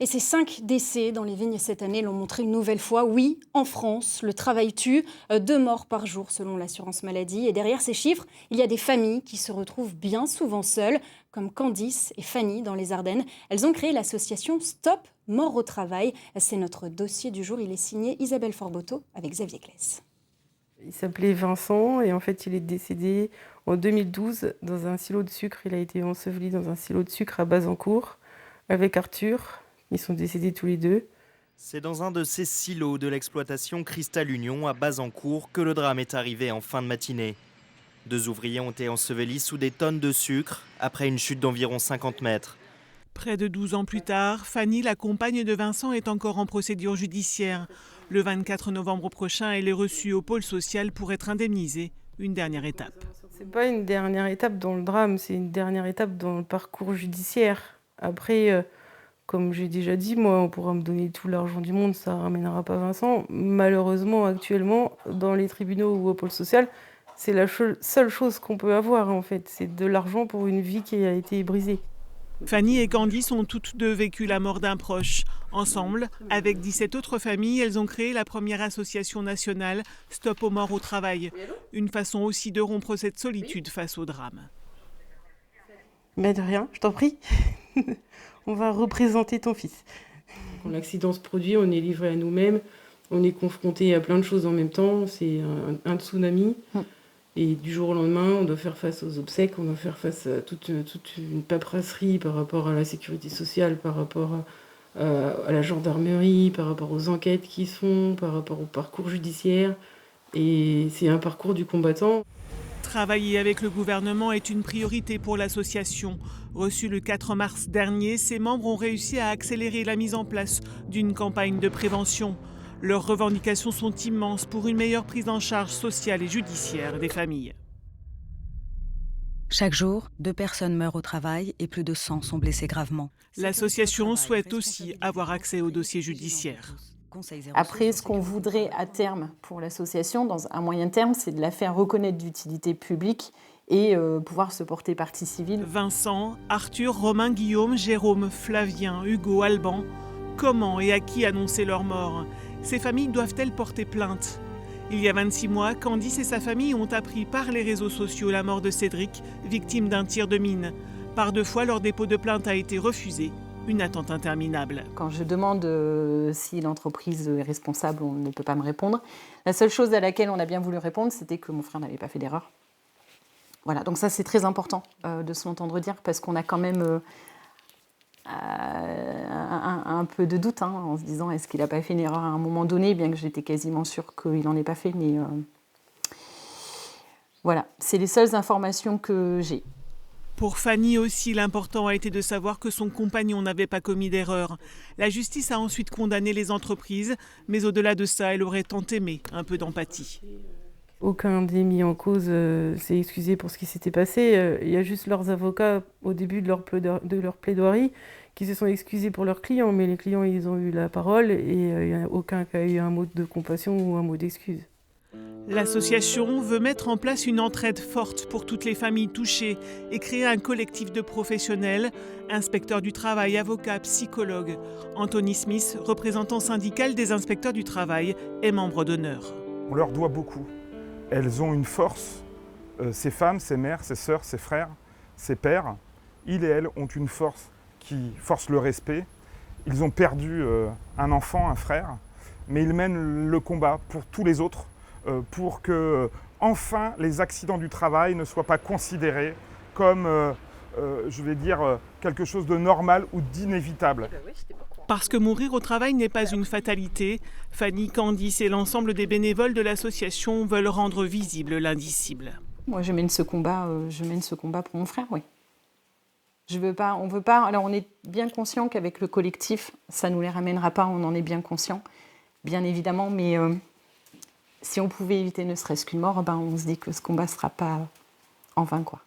Et ces 5 décès dans les vignes cette année l'ont montré une nouvelle fois. Oui, en France, le travail tue. 2 morts par jour selon l'assurance maladie. Et derrière ces chiffres, il y a des familles qui se retrouvent bien souvent seules, comme Candice et Fanny dans les Ardennes. Elles ont créé l'association Stop Mort au Travail. C'est notre dossier du jour. Il est signé Isabelle Forboto avec Xavier Claes. Il s'appelait Vincent et en fait il est décédé en 2012 dans un silo de sucre. Il a été enseveli dans un silo de sucre à Bazancourt avec Arthur. Ils sont décédés tous les deux. C'est dans un de ces silos de l'exploitation Cristal Union à Bazancourt que le drame est arrivé en fin de matinée. 2 ouvriers ont été ensevelis sous des tonnes de sucre après une chute d'environ 50 mètres. Près de 12 ans plus tard, Fanny, la compagne de Vincent, est encore en procédure judiciaire. Le 24 novembre prochain, elle est reçue au pôle social pour être indemnisée. Une dernière étape. C'est pas une dernière étape dans le drame, c'est une dernière étape dans le parcours judiciaire. Après, comme j'ai déjà dit, moi, on pourra me donner tout l'argent du monde, ça ne ramènera pas Vincent. Malheureusement, actuellement, dans les tribunaux ou au pôle social, c'est la seule chose qu'on peut avoir, en fait. C'est de l'argent pour une vie qui a été brisée. Fanny et Candice ont toutes deux vécu la mort d'un proche. Ensemble, avec 17 autres familles, elles ont créé la première association nationale Stop aux morts au travail. Une façon aussi de rompre cette solitude face au drame. Mais de rien, je t'en prie. On va représenter ton fils. Quand l'accident se produit, on est livré à nous-mêmes. On est confronté à plein de choses en même temps. C'est un tsunami. Et du jour au lendemain, on doit faire face aux obsèques, on doit faire face à toute une paperasserie par rapport à la sécurité sociale, par rapport à la gendarmerie, par rapport aux enquêtes qui se font, par rapport au parcours judiciaire. Et c'est un parcours du combattant. Travailler avec le gouvernement est une priorité pour l'association. Reçue le 4 mars dernier, ses membres ont réussi à accélérer la mise en place d'une campagne de prévention. Leurs revendications sont immenses pour une meilleure prise en charge sociale et judiciaire des familles. Chaque jour, 2 personnes meurent au travail et plus de 100 sont blessées gravement. L'association souhaite aussi avoir accès aux dossiers judiciaires. Après, ce qu'on voudrait à terme pour l'association, dans un moyen terme, c'est de la faire reconnaître d'utilité publique et pouvoir se porter partie civile. Vincent, Arthur, Romain, Guillaume, Jérôme, Flavien, Hugo, Alban, comment et à qui annoncer leur mort ? Ces familles doivent-elles porter plainte ? Il y a 26 mois, Candice et sa famille ont appris par les réseaux sociaux la mort de Cédric, victime d'un tir de mine. Par 2 fois, leur dépôt de plainte a été refusé. Une attente interminable. Quand je demande si l'entreprise est responsable, on ne peut pas me répondre. La seule chose à laquelle on a bien voulu répondre, c'était que mon frère n'avait pas fait d'erreur. Voilà, donc ça c'est très important de se l'entendre dire, parce qu'on a quand même un peu de doute en se disant est-ce qu'il n'a pas fait une erreur à un moment donné, bien que j'étais quasiment sûre qu'il n'en ait pas fait. Mais voilà, c'est les seules informations que j'ai. Pour Fanny aussi, l'important a été de savoir que son compagnon n'avait pas commis d'erreur. La justice a ensuite condamné les entreprises, mais au-delà de ça, elle aurait tant aimé un peu d'empathie. Aucun des mis en cause s'est excusé pour ce qui s'était passé. Il y a juste leurs avocats, au début de leur plaidoirie, qui se sont excusés pour leurs clients. Mais les clients, ils ont eu la parole et il n'y a aucun qui a eu un mot de compassion ou un mot d'excuse. L'association veut mettre en place une entraide forte pour toutes les familles touchées et créer un collectif de professionnels, inspecteurs du travail, avocats, psychologues. Anthony Smith, représentant syndical des inspecteurs du travail, est membre d'honneur. On leur doit beaucoup. Elles ont une force. Ces femmes, ces mères, ces sœurs, ces frères, ces pères, ils et elles ont une force qui force le respect. Ils ont perdu un enfant, un frère, mais ils mènent le combat pour tous les autres, pour que enfin les accidents du travail ne soient pas considérés comme, quelque chose de normal ou d'inévitable. Parce que mourir au travail n'est pas une fatalité, Fanny, Candice et l'ensemble des bénévoles de l'association veulent rendre visible l'indicible. Moi, je mène ce combat pour mon frère, oui. On veut pas. Alors, on est bien conscient qu'avec le collectif, ça nous les ramènera pas. On en est bien conscient, bien évidemment. Mais si on pouvait éviter ne serait-ce qu'une mort, on se dit que ce combat sera pas en vain, quoi.